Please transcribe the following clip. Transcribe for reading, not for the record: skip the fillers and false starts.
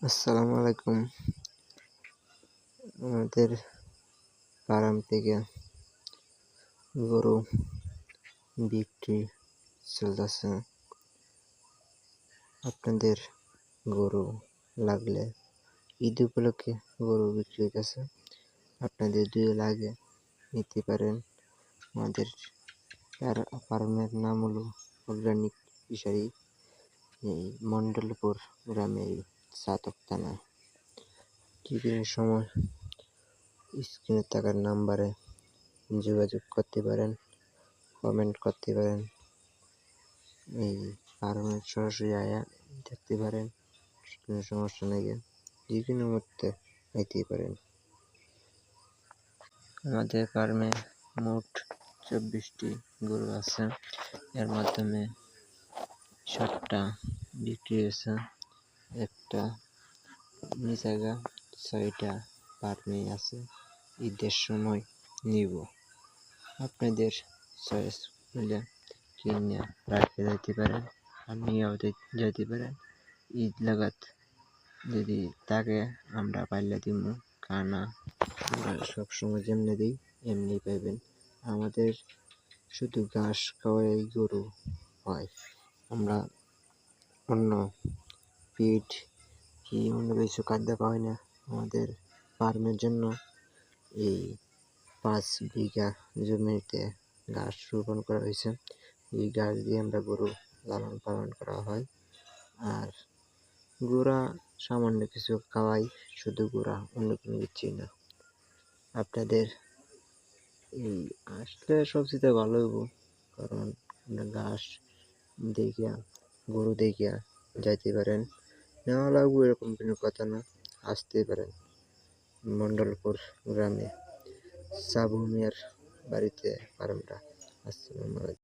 আসসালামু আলাইকুম। আমাদের ফার্ম থেকে গরু বিক্রি চলতেছে। আপনাদের গরু লাগলে ঈদ উপলক্ষে গরু বিক্রি হইতেছে। আপনাদের যদি লাগে নিতে পারেন। আমাদের ফার্মের নাম হলো অর্গানিক ফিশারি, এই মণ্ডলপুর গ্রামের চাতক থানা। টিফিনের সময় স্ক্রিনে থাকার নাম্বারে যোগাযোগ করতে পারেন, কমেন্ট করতে পারেন, এই ফার্মে সরাসরি আয়া দেখতে পারেন। কোনো সমস্যা নেই, যে কোনো মুহূর্তে আইতে পারেন। আমাদের ফার্মে মোট 24টি গরু আছে, এর মাধ্যমে 7টা বিক্রি হয়েছে, একটা জায়গা 6টা ফার্মে আছে। ঈদের সময় নিব, আপনাদের চয়েস হলে কিনে রাখতে যাইতে পারেন, নিয়েও যেতে পারেন। ঈদ লাগাত যদি তাকে আমরা পাইলে দিব, কানা আমরা সবসময় যেমনি দিই এমনি পাইবেন। আমাদের শুধু ঘাস খাওয়াই গরু হয়, আমরা অন্য ফিড কি অন্য কিছু খাদ্য পাই না। আমাদের ফার্মের জন্য এই 5 বিঘা জমিতে ঘাস রোপণ করা হয়েছে। এই ঘাস দিয়ে আমরা গরু লালন পালন করা হয়। আর গুঁড়া সামান্য কিছু খাওয়াই, শুধু গুঁড়া, অন্য কোনো কিছুই না। আপনাদের এই আসলে সবচেয়ে ভালো হইব, কারণ আমরা ঘাস দেখিয়া গরু দেখিয়া যাইতে পারেন। নেওয়া লাগবে এরকম কোনো কথা না, আসতে পারেন। মণ্ডলপুর গ্রামে সাবু মিয়ার বাড়িতে ফার্মটা। আসসালামু আলাইকুম।